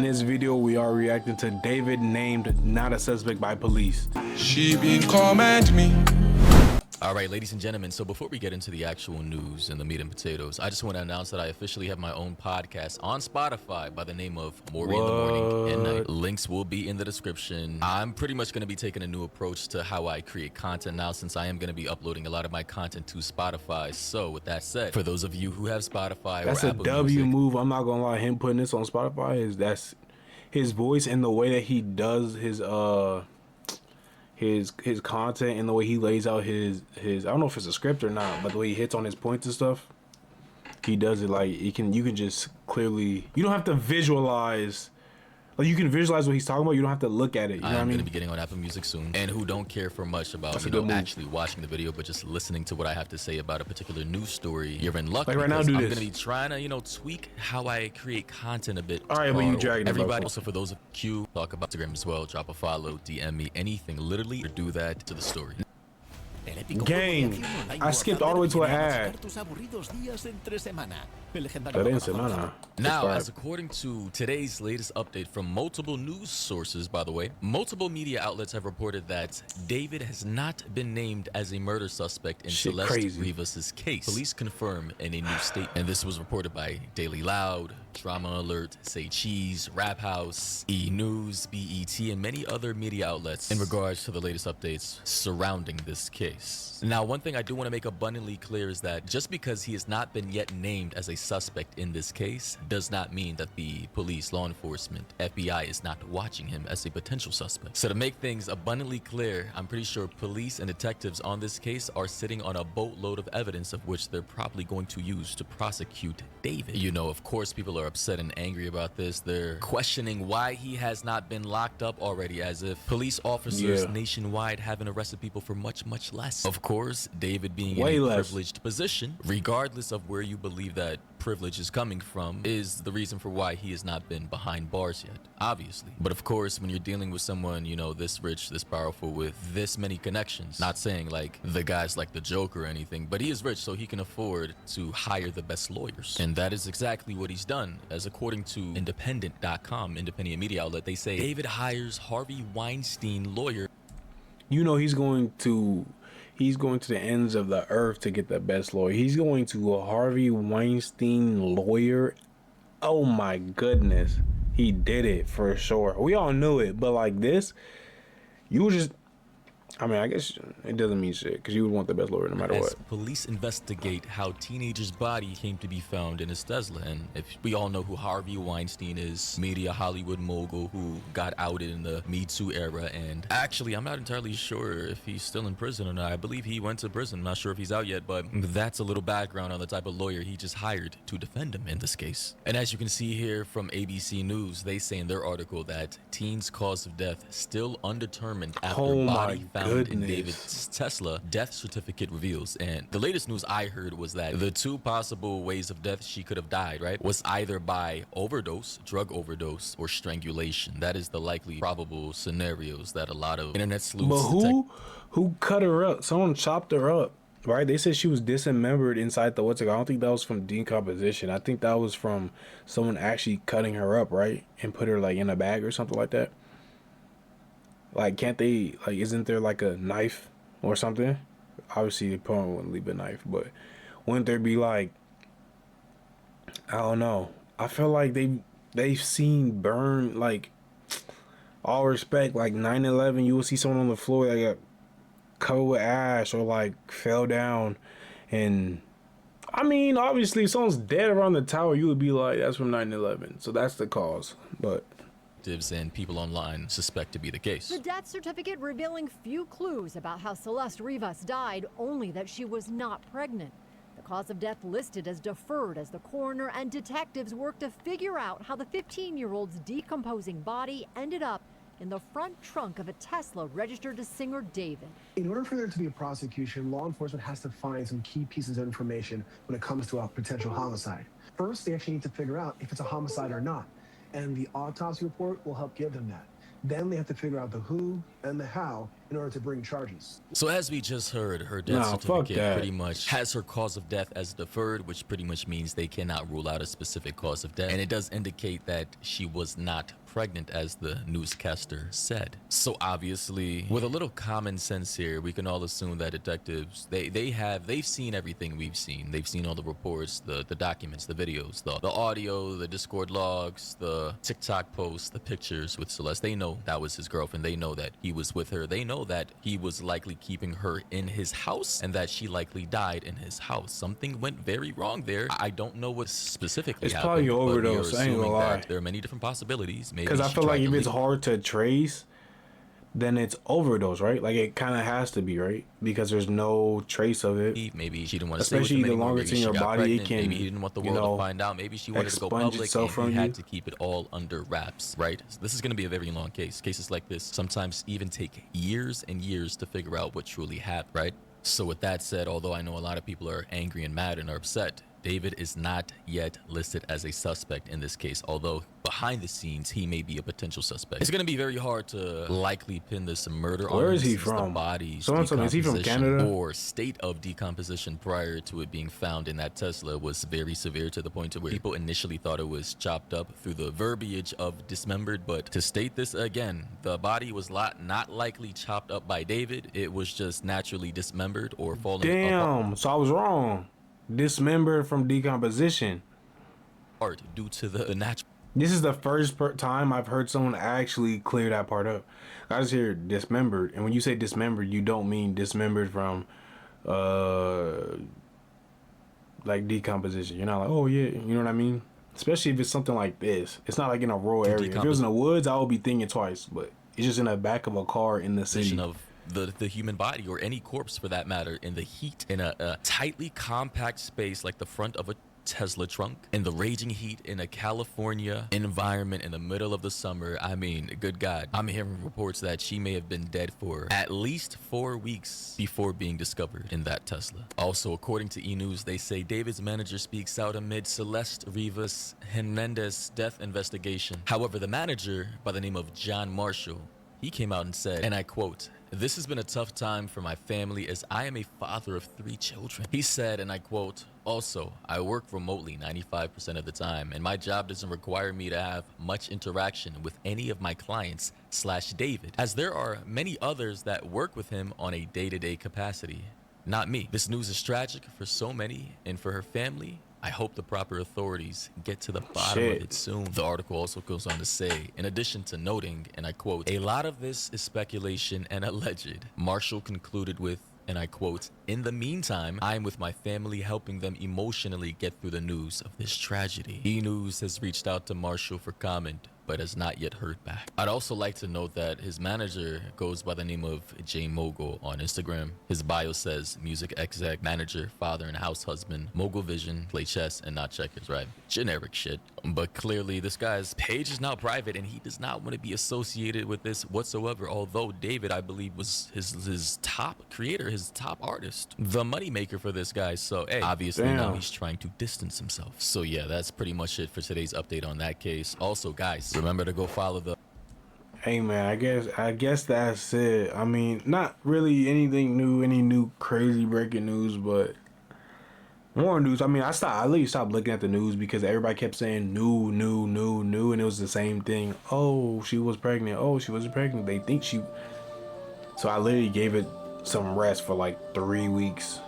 In this video, we are reacting to David named not a suspect by police. She been comment me. All right, ladies and gentlemen, so before we get into the actual news and the meat and potatoes, I just want to announce that I officially have my own podcast on Spotify by the name of Maury in the Morning and Night. Links will be in the description. I'm pretty much going to be taking a new approach to how I create content now, since I am going to be uploading a lot of my content to Spotify. So with that said, for those of you who have Spotify That's or a Apple W Music, move. I'm not gonna lie, him putting this on Spotify that's his voice and the way that he does his content and the way he lays out his I don't know if it's a script or not, but the way he hits on his points and stuff, he does it like you can just clearly, you don't have to visualize, like you can visualize what he's talking about, you don't have to look at it, you know what I mean? I'm gonna be getting on Apple Music soon, and who don't care for much about actually watching the video, but just listening to what I have to say about a particular news story, you're in luck. Like right now, do I'm this. gonna be trying to tweak how I create content a bit. All right, but you dragging everybody. Also, for those of you talk about Instagram as well, drop a follow, DM me, anything, literally, or do that to the story. Gang, I skipped all the way to an ad. Now, as according to today's latest update from multiple news sources, by the way, multiple media outlets have reported that David has not been named as a murder suspect in Celeste Rivas's case. Police confirm in a new statement, and this was reported by Daily Loud, Drama Alert, Say Cheese, Rap House, E! News, BET, and many other media outlets in regards to the latest updates surrounding this case. Now, one thing I do want to make abundantly clear is that just because he has not been yet named as a suspect in this case does not mean that the police, law enforcement, FBI is not watching him as a potential suspect. So to make things abundantly clear, I'm pretty sure police and detectives on this case are sitting on a boatload of evidence of which they're probably going to use to prosecute David. You know, of course, people are upset and angry about this. They're questioning why he has not been locked up already, as if police officers nationwide haven't arrested people for much, much less. Of course, David being in a privileged position, regardless of where you believe that privilege is coming from, is the reason for why he has not been behind bars yet, obviously. But of course, when you're dealing with someone, this rich, this powerful, with this many connections, not saying like the guy's like the Joker or anything, but he is rich, so he can afford to hire the best lawyers. And that is exactly what he's done. As according to independent.com, independent media outlet, they say David hires Harvey Weinstein lawyer. He's going to the ends of the earth to get the best lawyer. He's going to a Harvey Weinstein lawyer. Oh my goodness. He did it for sure. We all knew it, but like this, I guess it doesn't mean shit, because you would want the best lawyer no matter what. Police investigate how teenager's body came to be found in his Tesla. And if we all know who Harvey Weinstein is, media Hollywood mogul who got outed in the Me Too era. And actually, I'm not entirely sure if he's still in prison or not. I believe he went to prison. I'm not sure if he's out yet, but that's a little background on the type of lawyer he just hired to defend him in this case. And as you can see here from ABC News, they say in their article that teen's cause of death still undetermined after body found in David's Tesla, death certificate reveals. And the latest news I heard was that the two possible ways of death she could have died, right, was either by overdose, drug overdose, or strangulation. That is the likely probable scenarios that a lot of internet sleuths But who cut her up? Someone chopped her up, right? They said she was dismembered inside the I don't think that was from decomposition. I think that was from someone actually cutting her up, right, and put her like in a bag or something like that. Like, can't they, like, isn't there like a knife or something? Obviously, they probably wouldn't leave a knife, but wouldn't there be like, I don't know. I feel like they've seen burn, like, all respect, like 9/11, you will see someone on the floor that got covered with ash or like fell down. And I mean, obviously, if someone's dead around the tower, you would be like, that's from 9/11. So that's the cause, but and people online suspect to be the case. The death certificate revealing few clues about how Celeste Rivas died, only that she was not pregnant. The cause of death listed as deferred as the coroner and detectives work to figure out how the 15-year-old's decomposing body ended up in the front trunk of a Tesla registered to singer David. In order for there to be a prosecution, law enforcement has to find some key pieces of information when it comes to a potential homicide. First, they actually need to figure out if it's a homicide or not, and the autopsy report will help give them that. Then they have to figure out the who and the how in order to bring charges. So as we just heard, her death Fuck certificate that. pretty much has her cause of death as deferred, which pretty much means they cannot rule out a specific cause of death. And it does indicate that she was not pregnant, as the newscaster said. So obviously, with a little common sense here, we can all assume that detectives, they've seen everything we've seen. They've seen all the reports, the documents, the videos, the audio, the Discord logs, the TikTok posts, the pictures with Celeste. They know that was his girlfriend. They know that he was with her. They know that he was likely keeping her in his house and that she likely died in his house. Something went very wrong there. I don't know what specifically It's happened. probably an but we are overdose. I ain't gonna assuming lie. that there are many different possibilities. Because I feel like if it's hard to trace, then it's overdose, right? Like it kind of has to be, right? Because there's no trace of it. Maybe she didn't want to Especially stay with him the anymore. longer Maybe it's in she your got body, it pregnant. can, Maybe he didn't want the you world know, to find out. Maybe she wanted to go expunge public itself and from he you. had to keep it all under wraps, right? So this is going to be a very long case. Cases like this sometimes even take years and years to figure out what truly happened, right? So with that said, although I know a lot of people are angry and mad and are upset, David is not yet listed as a suspect in this case, although behind the scenes, he may be a potential suspect. It's going to be very hard to likely pin this murder on him. Where is he since the from? body's Someone told me, is he from decomposition Canada? or state of decomposition prior to it being found in that Tesla was very severe, to the point to where people initially thought it was chopped up through the verbiage of dismembered. But to state this again, the body was not likely chopped up by David. It was just naturally dismembered or falling apart. Damn, so I was wrong. Dismembered from decomposition. Due to the natural. This is the first time I've heard someone actually clear that part up. I just hear dismembered, and when you say dismembered, you don't mean dismembered from like decomposition. You're not like, oh yeah, you know what I mean? Especially if it's something like this. It's not like in a rural area. If it was in the woods, I would be thinking twice, but it's just in the back of a car in the city. Of the human body, or any corpse for that matter, in the heat, in a tightly compact space like the front of a Tesla trunk, in the raging heat in a California environment in the middle of the summer. I mean, good God, I'm hearing reports that she may have been dead for at least 4 weeks before being discovered in that Tesla. Also, according to E-News, they say David's manager speaks out amid Celeste Rivas Hernandez's death investigation. However, the manager, by the name of John Marshall, he came out and said, and I quote, "This has been a tough time for my family as I am a father of 3 children." He said, and I quote, "Also, I work remotely 95% of the time, and my job doesn't require me to have much interaction with any of my clients / David, as there are many others that work with him on a day-to-day capacity. Not me. This news is tragic for so many, and for her family, I hope the proper authorities get to the bottom of it soon." The article also goes on to say, in addition to noting, and I quote, "A lot of this is speculation and alleged." Marshall concluded with, and I quote, "In the meantime, I am with my family helping them emotionally get through the news of this tragedy." E-News has reached out to Marshall for comment, but has not yet heard back. I'd also like to note that his manager goes by the name of J Mogul on Instagram. His bio says music exec, manager, father and house husband, mogul vision, play chess and not checkers, right? Generic shit. But clearly this guy's page is now private and he does not want to be associated with this whatsoever. Although David, I believe, was his top creator, his top artist, the moneymaker for this guy. So hey, obviously now he's trying to distance himself. So yeah, that's pretty much it for today's update on that case. Also, guys, remember to go follow the... Hey man, I guess that's it. I mean, not really anything new, any new crazy breaking news, but more news. I mean, I literally stopped looking at the news because everybody kept saying new, and it was the same thing. Oh, she was pregnant. Oh, she wasn't pregnant. They think she... So I literally gave it some rest for like 3 weeks.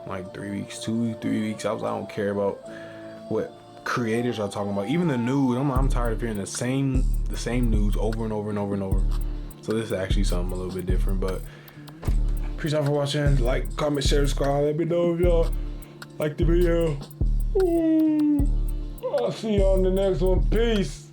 Like 3 weeks, 2, 3 weeks. I don't care about what creators are talking about. Even the news, I'm tired of hearing the same news over and over and over and over. So this is actually something a little bit different. But appreciate y'all for watching. Like, comment, share, subscribe. Let me know if y'all like the video. Ooh, I'll see y'all in the next one. Peace.